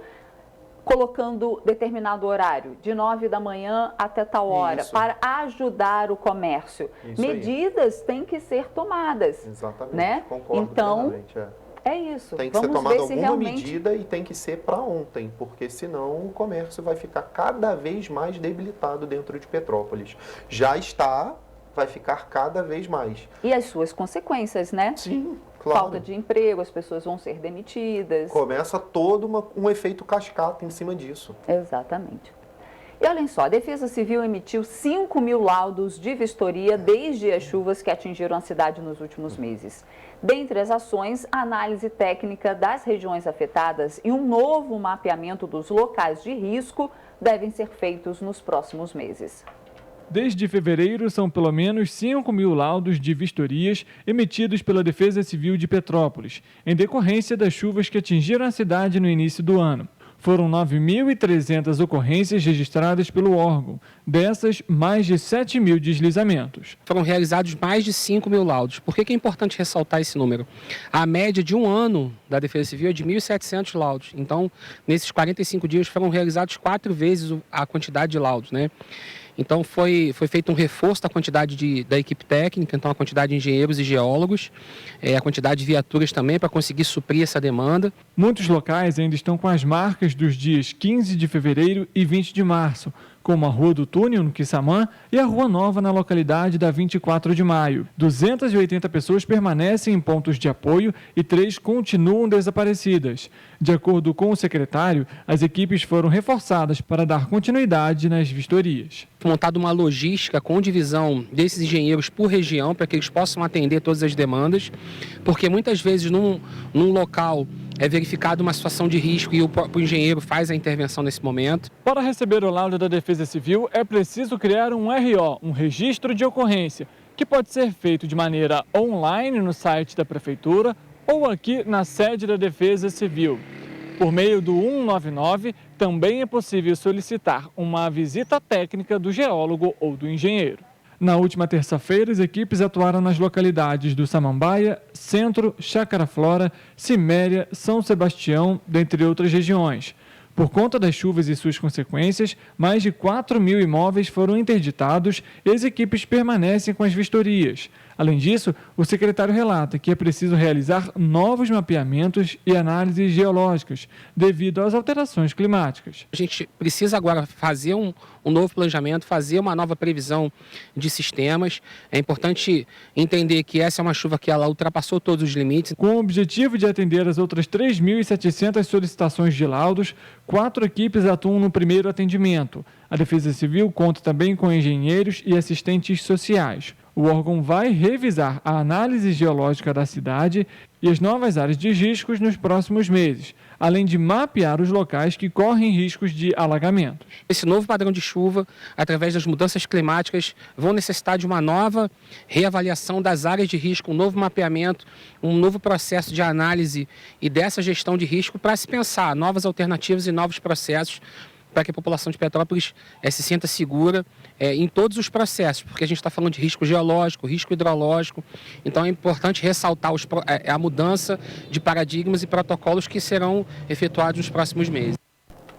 colocando determinado horário, de 9 da manhã até tal hora, para ajudar o comércio? Medidas têm que ser tomadas. Exatamente, né? Concordo Então, plenamente, é isso. Tem que ser tomada alguma medida e tem que ser para ontem, porque senão o comércio vai ficar cada vez mais debilitado dentro de Petrópolis. Já está, vai ficar cada vez mais. E as suas consequências, né? Sim. Claro. Falta de emprego, as pessoas vão ser demitidas. Começa todo um efeito cascata em cima disso. Exatamente. E olhem só, a Defesa Civil emitiu 5 mil laudos de vistoria desde as chuvas que atingiram a cidade nos últimos meses. Dentre as ações, a análise técnica das regiões afetadas e um novo mapeamento dos locais de risco devem ser feitos nos próximos meses. Desde fevereiro, são pelo menos 5 mil laudos de vistorias emitidos pela Defesa Civil de Petrópolis, em decorrência das chuvas que atingiram a cidade no início do ano. Foram 9.300 ocorrências registradas pelo órgão. Dessas, mais de 7 mil deslizamentos. Foram realizados mais de 5 mil laudos. Por que é importante ressaltar esse número? A média de um ano da Defesa Civil é de 1.700 laudos. Então, nesses 45 dias foram realizados 4 vezes a quantidade de laudos, né? Então, foi feito um reforço da quantidade da equipe técnica, então a quantidade de engenheiros e geólogos, a quantidade de viaturas também para conseguir suprir essa demanda. Muitos locais ainda estão com as marcas dos dias 15 de fevereiro e 20 de março, como a Rua do Túnel, no Quissamã, e a Rua Nova, na localidade da 24 de maio. 280 pessoas permanecem em pontos de apoio e 3 continuam desaparecidas. De acordo com o secretário, as equipes foram reforçadas para dar continuidade nas vistorias. Foi montada uma logística com divisão desses engenheiros por região, para que eles possam atender todas as demandas, porque muitas vezes num local é verificada uma situação de risco e o próprio engenheiro faz a intervenção nesse momento. Para receber o laudo da Defesa Civil, é preciso criar um RO, um registro de ocorrência, que pode ser feito de maneira online no site da Prefeitura ou aqui na sede da Defesa Civil. Por meio do 199, também é possível solicitar uma visita técnica do geólogo ou do engenheiro. Na última terça-feira, as equipes atuaram nas localidades do Samambaia, Centro, Chácara Flora, Ciméria, São Sebastião, dentre outras regiões. Por conta das chuvas e suas consequências, mais de 4.000 imóveis foram interditados e as equipes permanecem com as vistorias. Além disso, o secretário relata que é preciso realizar novos mapeamentos e análises geológicas devido às alterações climáticas. A gente precisa agora fazer um novo planejamento, fazer uma nova previsão de sistemas. É importante entender que essa é uma chuva que ela ultrapassou todos os limites. Com o objetivo de atender as outras 3.700 solicitações de laudos, 4 equipes atuam no primeiro atendimento. A Defesa Civil conta também com engenheiros e assistentes sociais. O órgão vai revisar a análise geológica da cidade e as novas áreas de riscos nos próximos meses, além de mapear os locais que correm riscos de alagamentos. Esse novo padrão de chuva, através das mudanças climáticas, vão necessitar de uma nova reavaliação das áreas de risco, um novo mapeamento, um novo processo de análise e dessa gestão de risco para se pensar novas alternativas e novos processos para que a população de Petrópolis se sinta segura em todos os processos, porque a gente está falando de risco geológico, risco hidrológico, então é importante ressaltar a mudança de paradigmas e protocolos que serão efetuados nos próximos meses.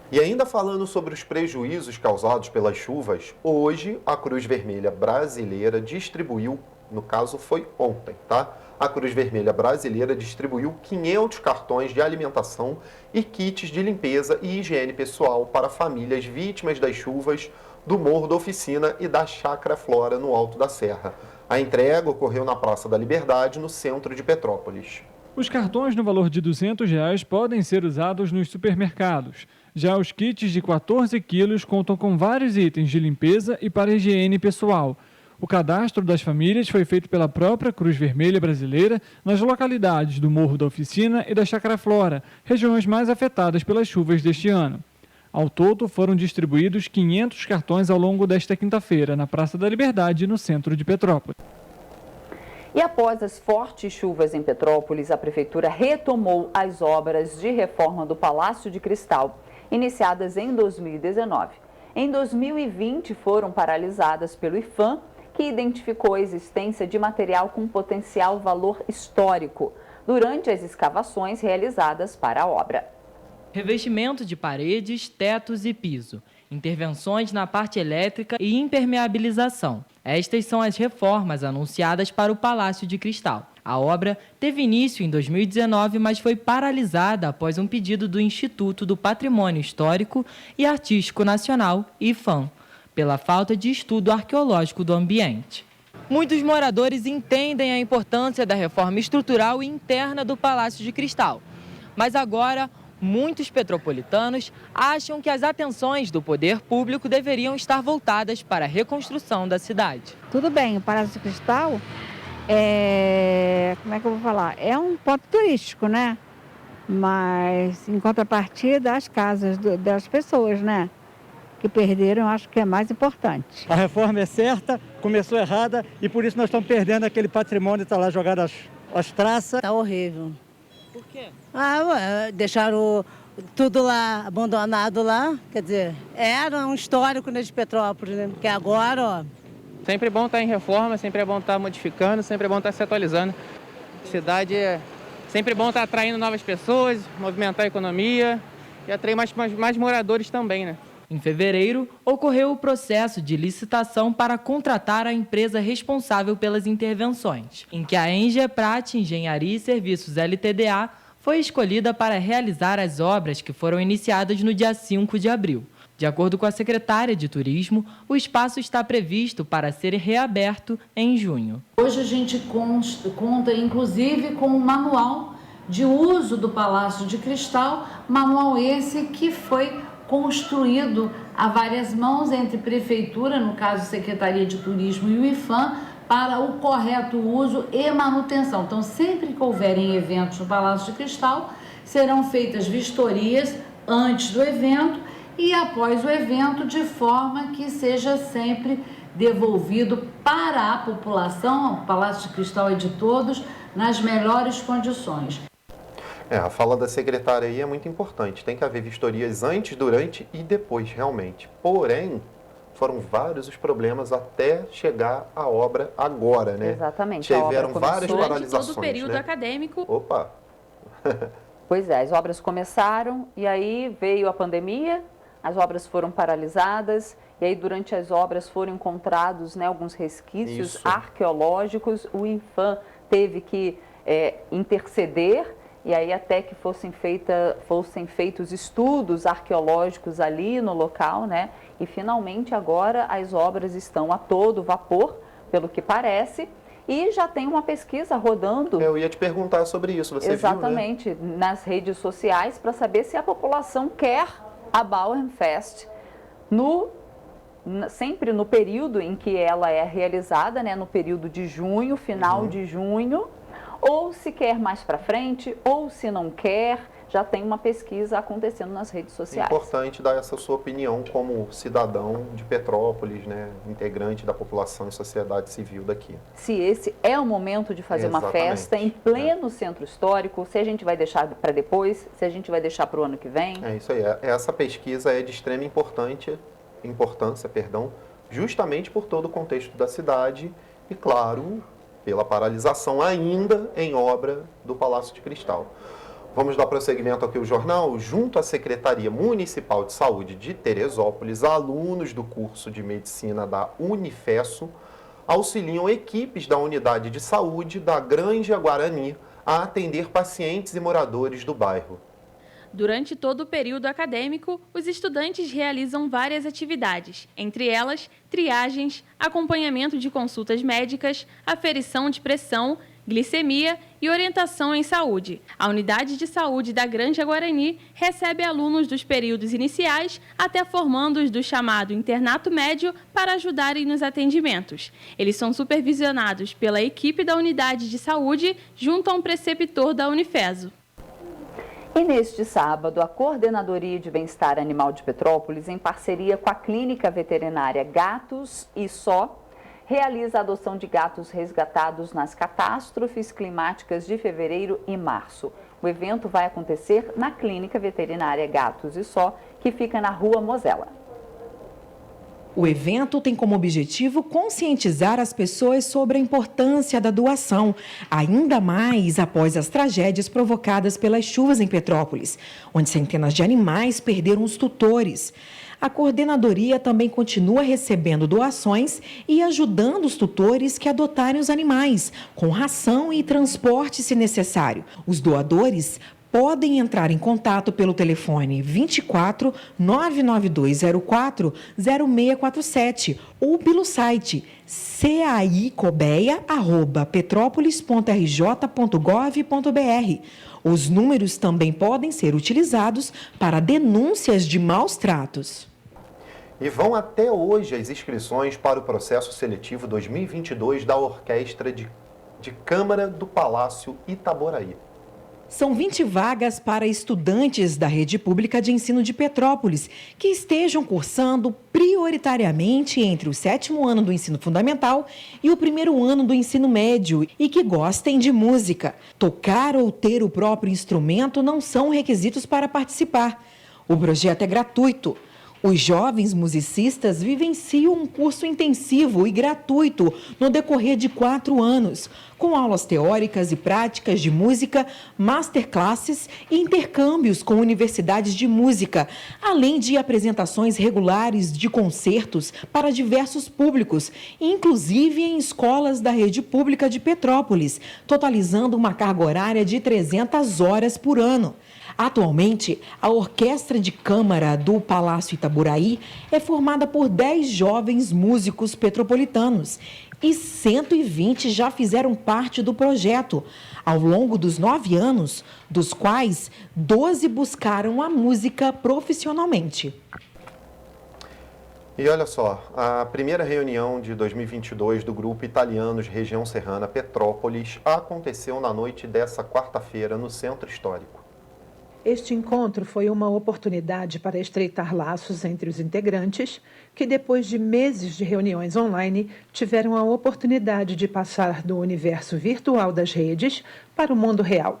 E ainda falando sobre os prejuízos causados pelas chuvas, hoje a Cruz Vermelha Brasileira distribuiu, no caso foi ontem, tá? A Cruz Vermelha Brasileira distribuiu 500 cartões de alimentação e kits de limpeza e higiene pessoal para famílias vítimas das chuvas do Morro da Oficina e da Chácara Flora, no Alto da Serra. A entrega ocorreu na Praça da Liberdade, no centro de Petrópolis. Os cartões no valor de R$ 200 podem ser usados nos supermercados. Já os kits de 14 quilos contam com vários itens de limpeza e para higiene pessoal. O cadastro das famílias foi feito pela própria Cruz Vermelha Brasileira nas localidades do Morro da Oficina e da Chácara Flora, regiões mais afetadas pelas chuvas deste ano. Ao todo, foram distribuídos 500 cartões ao longo desta quinta-feira, na Praça da Liberdade, no centro de Petrópolis. E após as fortes chuvas em Petrópolis, a Prefeitura retomou as obras de reforma do Palácio de Cristal, iniciadas em 2019. Em 2020, foram paralisadas pelo IPHAN, que identificou a existência de material com potencial valor histórico durante as escavações realizadas para a obra. Revestimento de paredes, tetos e piso, intervenções na parte elétrica e impermeabilização. Estas são as reformas anunciadas para o Palácio de Cristal. A obra teve início em 2019, mas foi paralisada após um pedido do Instituto do Patrimônio Histórico e Artístico Nacional, IPHAN, pela falta de estudo arqueológico do ambiente. Muitos moradores entendem a importância da reforma estrutural e interna do Palácio de Cristal. Mas agora, muitos petropolitanos acham que as atenções do poder público deveriam estar voltadas para a reconstrução da cidade. Tudo bem, o Palácio de Cristal como é que eu vou falar? É um ponto turístico, né? Mas, em contrapartida, as casas das pessoas, né? Que perderam, acho que é mais importante. A reforma é certa, começou errada e por isso nós estamos perdendo aquele patrimônio, está lá jogado as traças. Está horrível. Por quê? Deixaram tudo lá, abandonado lá, quer dizer, era um histórico de Petrópolis, né? Porque agora, ó... Sempre bom estar em reforma, sempre é bom estar modificando, sempre é bom estar se atualizando. A cidade é sempre bom estar atraindo novas pessoas, movimentar a economia e atrair mais moradores também, né? Em fevereiro, ocorreu o processo de licitação para contratar a empresa responsável pelas intervenções, em que a Engeprat Engenharia e Serviços LTDA foi escolhida para realizar as obras que foram iniciadas no dia 5 de abril. De acordo com a secretária de Turismo, o espaço está previsto para ser reaberto em junho. Hoje a gente conta, inclusive, com um manual de uso do Palácio de Cristal, manual esse que foi construído a várias mãos entre Prefeitura, no caso Secretaria de Turismo e o IPHAN, para o correto uso e manutenção. Então, sempre que houverem eventos no Palácio de Cristal, serão feitas vistorias antes do evento e após o evento, de forma que seja sempre devolvido para a população, o Palácio de Cristal é de todos, nas melhores condições. A fala da secretária aí é muito importante. Tem que haver vistorias antes, durante e depois, realmente. Porém, foram vários os problemas até chegar a obra agora, né? Exatamente. Tiveram várias paralisações. Durante todo o período acadêmico. Opa! Pois é, as obras começaram e aí veio a pandemia, as obras foram paralisadas e aí durante as obras foram encontrados, né, alguns resquícios arqueológicos. O INFAM teve que interceder e aí até que fossem feitos estudos arqueológicos ali no local, né? E finalmente agora as obras estão a todo vapor, pelo que parece, e já tem uma pesquisa rodando. Eu ia te perguntar sobre isso, você exatamente, viu, né? Nas redes sociais, para saber se a população quer a Bauernfest sempre no período em que ela é realizada, né? No período de junho, final de junho, ou se quer mais para frente, ou se não quer, já tem uma pesquisa acontecendo nas redes sociais. É importante dar essa sua opinião como cidadão de Petrópolis, né, integrante da população e sociedade civil daqui. Se esse é o momento de fazer uma festa em pleno centro histórico, se a gente vai deixar para depois, se a gente vai deixar para o ano que vem. É isso aí. Essa pesquisa é de extrema importância, justamente por todo o contexto da cidade e, claro, pela paralisação ainda em obra do Palácio de Cristal. Vamos dar prosseguimento aqui ao jornal. Junto à Secretaria Municipal de Saúde de Teresópolis, alunos do curso de Medicina da Unifesso auxiliam equipes da Unidade de Saúde da Granja Guarani a atender pacientes e moradores do bairro. Durante todo o período acadêmico, os estudantes realizam várias atividades, entre elas triagens, acompanhamento de consultas médicas, aferição de pressão, glicemia e orientação em saúde. A Unidade de Saúde da Granja Guarani recebe alunos dos períodos iniciais até formandos do chamado internato médio para ajudarem nos atendimentos. Eles são supervisionados pela equipe da Unidade de Saúde junto a um preceptor da Unifeso. E neste sábado, a Coordenadoria de Bem-Estar Animal de Petrópolis, em parceria com a Clínica Veterinária Gatos e Só, realiza a adoção de gatos resgatados nas catástrofes climáticas de fevereiro e março. O evento vai acontecer na Clínica Veterinária Gatos e Só, que fica na Rua Mosela. O evento tem como objetivo conscientizar as pessoas sobre a importância da doação, ainda mais após as tragédias provocadas pelas chuvas em Petrópolis, onde centenas de animais perderam os tutores. A coordenadoria também continua recebendo doações e ajudando os tutores que adotarem os animais, com ração e transporte se necessário. Os doadores podem entrar em contato pelo telefone 24 99204 0647 ou pelo site caicobeia@petropolis.rj.gov.br. Os números também podem ser utilizados para denúncias de maus tratos. E vão até hoje as inscrições para o processo seletivo 2022 da Orquestra de Câmara do Palácio Itaboraí. São 20 vagas para estudantes da Rede Pública de Ensino de Petrópolis que estejam cursando prioritariamente entre o 7º ano do ensino fundamental e o 1º ano do ensino médio e que gostem de música. Tocar ou ter o próprio instrumento não são requisitos para participar. O projeto é gratuito. Os jovens musicistas vivenciam um curso intensivo e gratuito no decorrer de 4 anos, com aulas teóricas e práticas de música, masterclasses e intercâmbios com universidades de música, além de apresentações regulares de concertos para diversos públicos, inclusive em escolas da Rede Pública de Petrópolis, totalizando uma carga horária de 300 horas por ano. Atualmente, a Orquestra de Câmara do Palácio Itaboraí é formada por 10 jovens músicos petropolitanos e 120 já fizeram parte do projeto, ao longo dos 9 anos, dos quais 12 buscaram a música profissionalmente. E olha só, a primeira reunião de 2022 do Grupo Italianos Região Serrana Petrópolis aconteceu na noite dessa quarta-feira no Centro Histórico. Este encontro foi uma oportunidade para estreitar laços entre os integrantes, que depois de meses de reuniões online, tiveram a oportunidade de passar do universo virtual das redes para o mundo real.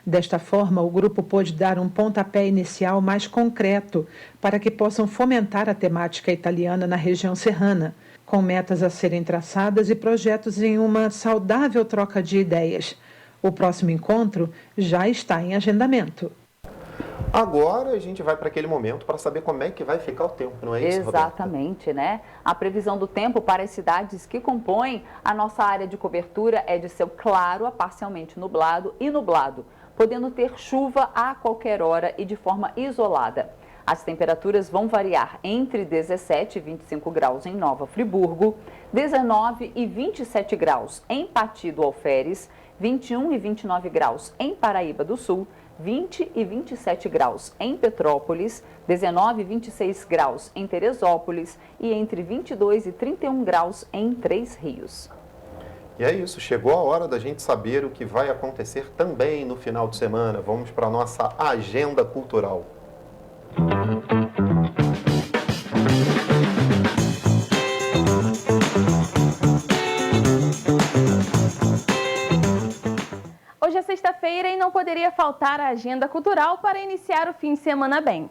Desta forma, o grupo pôde dar um pontapé inicial mais concreto para que possam fomentar a temática italiana na região serrana, com metas a serem traçadas e projetos em uma saudável troca de ideias. O próximo encontro já está em agendamento. Agora a gente vai para aquele momento para saber como é que vai ficar o tempo, não é isso, Exatamente, né? A previsão do tempo para as cidades que compõem a nossa área de cobertura é de céu claro a parcialmente nublado e nublado, podendo ter chuva a qualquer hora e de forma isolada. As temperaturas vão variar entre 17 e 25 graus em Nova Friburgo, 19 e 27 graus em Pati do Alferes, 21 e 29 graus em Paraíba do Sul, 20 e 27 graus em Petrópolis, 19 e 26 graus em Teresópolis e entre 22 e 31 graus em Três Rios. E é isso, chegou a hora da gente saber o que vai acontecer também no final de semana. Vamos para a nossa agenda cultural. Hoje é sexta-feira e não poderia faltar a agenda cultural para iniciar o fim de semana bem.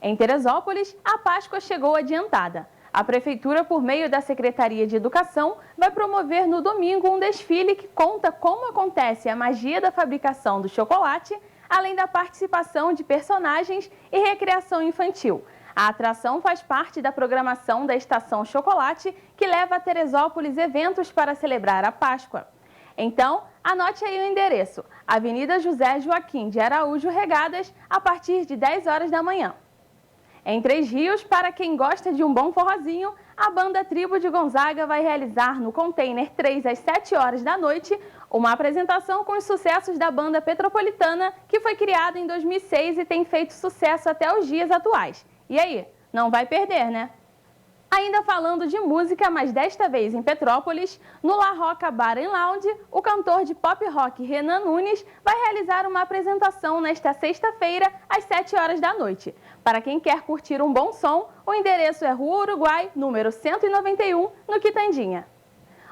Em Teresópolis, a Páscoa chegou adiantada. A Prefeitura, por meio da Secretaria de Educação, vai promover no domingo um desfile que conta como acontece a magia da fabricação do chocolate, além da participação de personagens e recreação infantil. A atração faz parte da programação da Estação Chocolate, que leva a Teresópolis eventos para celebrar a Páscoa. Então, anote aí o endereço, Avenida José Joaquim de Araújo Regadas, a partir de 10 horas da manhã. Em Três Rios, para quem gosta de um bom forrozinho, a banda Tribo de Gonzaga vai realizar no Container 3 às 7 horas da noite uma apresentação com os sucessos da banda Petropolitana, que foi criada em 2006 e tem feito sucesso até os dias atuais. E aí, não vai perder, né? Ainda falando de música, mas desta vez em Petrópolis, no La Roca Bar and Lounge, o cantor de pop rock Renan Nunes vai realizar uma apresentação nesta sexta-feira, às 7 horas da noite. Para quem quer curtir um bom som, o endereço é Rua Uruguai, número 191, no Quitandinha.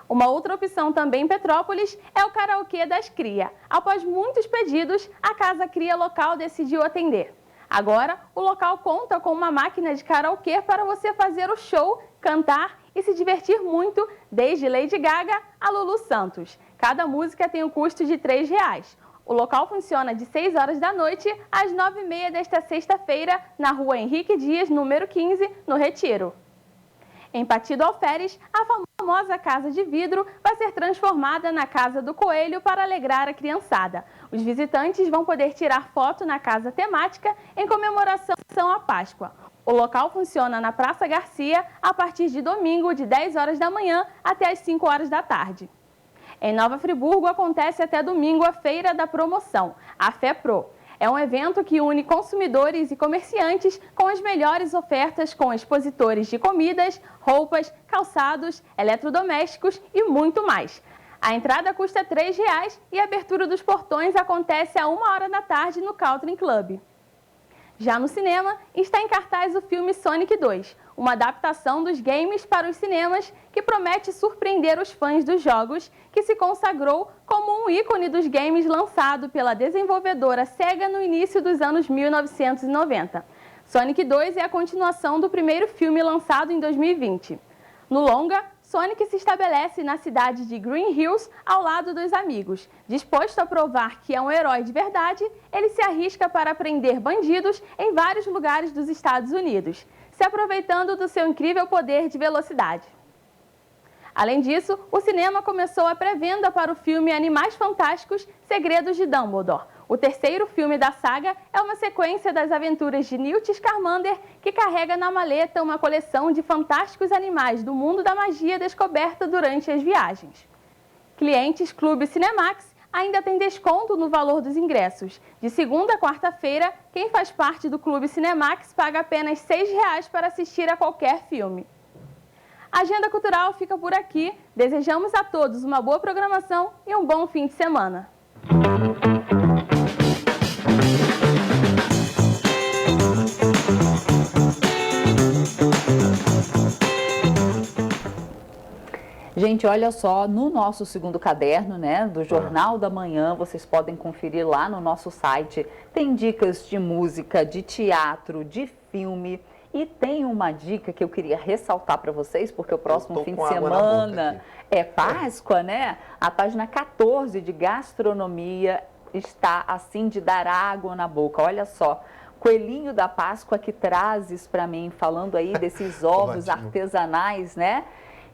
Uma outra opção também em Petrópolis é o Karaokê das Cria. Após muitos pedidos, a Casa Cria local decidiu atender. Agora, o local conta com uma máquina de karaokê para você fazer o show, cantar e se divertir muito, desde Lady Gaga a Lulu Santos. Cada música tem um custo de R$ 3. O local funciona de 6 horas da noite às 9h30 desta sexta-feira, na Rua Henrique Dias, número 15, no Retiro. Em Pati do Alferes, a famosa Casa de Vidro vai ser transformada na Casa do Coelho para alegrar a criançada. Os visitantes vão poder tirar foto na casa temática em comemoração à Páscoa. O local funciona na Praça Garcia a partir de domingo, de 10 horas da manhã até as 5 horas da tarde. Em Nova Friburgo acontece até domingo a Feira da Promoção, a FEPRO. É um evento que une consumidores e comerciantes com as melhores ofertas com expositores de comidas, roupas, calçados, eletrodomésticos e muito mais. A entrada custa R$ 3 e a abertura dos portões acontece a 1h da tarde no Country Club. Já no cinema, está em cartaz o filme Sonic 2, uma adaptação dos games para os cinemas que promete surpreender os fãs dos jogos, que se consagrou como um ícone dos games lançado pela desenvolvedora Sega no início dos anos 1990. Sonic 2 é a continuação do primeiro filme lançado em 2020. No longa, Sonic se estabelece na cidade de Green Hills ao lado dos amigos. Disposto a provar que é um herói de verdade, ele se arrisca para prender bandidos em vários lugares dos Estados Unidos, se aproveitando do seu incrível poder de velocidade. Além disso, o cinema começou a pré-venda para o filme Animais Fantásticos, Segredos de Dumbledore. O terceiro filme da saga é uma sequência das aventuras de Newt Scamander, que carrega na maleta uma coleção de fantásticos animais do mundo da magia descoberta durante as viagens. Clientes Clube Cinemax ainda têm desconto no valor dos ingressos. De segunda a quarta-feira, quem faz parte do Clube Cinemax paga apenas R$ 6 para assistir a qualquer filme. A Agenda Cultural fica por aqui. Desejamos a todos uma boa programação e um bom fim de semana. Gente, olha só, no nosso segundo caderno, né, do Jornal da Manhã, vocês podem conferir lá no nosso site. Tem dicas de música, de teatro, de filme E tem uma dica que eu queria ressaltar para vocês, porque o próximo fim de semana é Páscoa, né? A página 14 de gastronomia está assim de dar água na boca. Olha só, coelhinho da Páscoa que trazes para mim, falando aí desses ovos artesanais, né?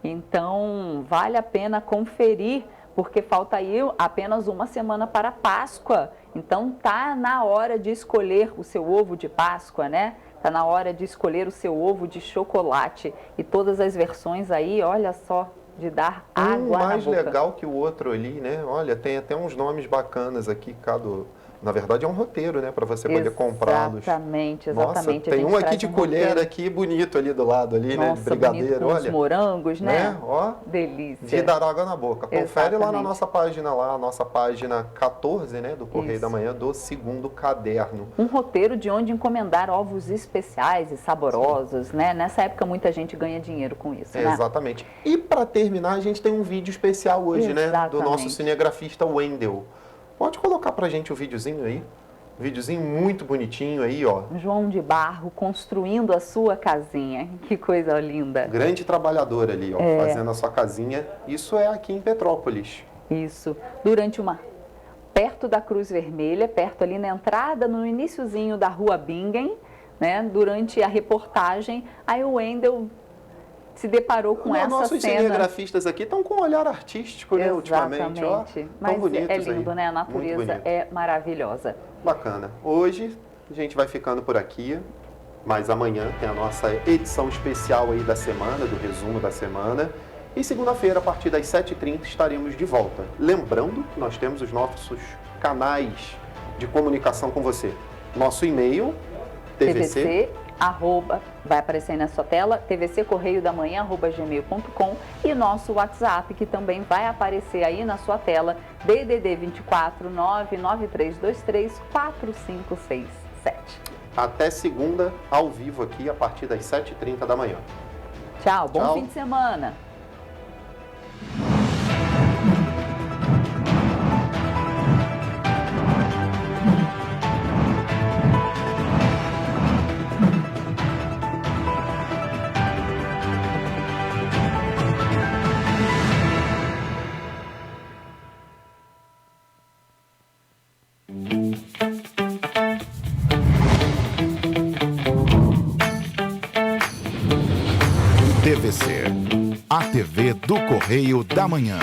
Então, vale a pena conferir, porque falta aí apenas uma semana para a Páscoa. Então, tá na hora de escolher o seu ovo de Páscoa, né? Tá na hora de escolher o seu ovo de chocolate. E todas as versões aí, olha só, de dar água na boca. Um mais legal que o outro ali, né? Olha, tem até uns nomes bacanas aqui, na verdade é um roteiro, né? Para você poder comprá-los. Exatamente. Nossa, tem um aqui de colher aqui, bonito ali do lado, ali, né? De brigadeiro, olha. Os morangos, né? Ó, delícia. De dar água na boca. Confere lá na nossa página, a nossa página 14, né? Do Correio da Manhã, do segundo caderno. Um roteiro de onde encomendar ovos especiais e saborosos, né? Nessa época muita gente ganha dinheiro com isso, né? Exatamente. E para terminar, a gente tem um vídeo especial hoje, né? Do nosso cinegrafista Wendel. Pode colocar pra gente o videozinho aí. Videozinho muito bonitinho aí, ó. João de Barro construindo a sua casinha. Que coisa linda. Grande trabalhador ali, ó, fazendo a sua casinha. Isso é aqui em Petrópolis. Isso. Perto da Cruz Vermelha, perto ali na entrada, no iniciozinho da Rua Bingen, né? Durante a reportagem, aí o Wendel se deparou com essa nossos cena. Nossos cinegrafistas aqui estão com um olhar artístico, né, ultimamente. Ó, mas bonitos é lindo, aí. Né? A natureza é maravilhosa. Bacana. Hoje a gente vai ficando por aqui, mas amanhã tem a nossa edição especial aí da semana, do resumo da semana. E segunda-feira, a partir das 7h30, estaremos de volta. Lembrando que nós temos os nossos canais de comunicação com você. Nosso e-mail, tvc vai aparecer aí na sua tela, tvccorreiodamanhã@gmail.com, e nosso WhatsApp, que também vai aparecer aí na sua tela, DDD 24 99323 4567. Até segunda, ao vivo aqui, a partir das 7h30 da manhã. Tchau, bom fim de semana. TVC, a TV do Correio da Manhã.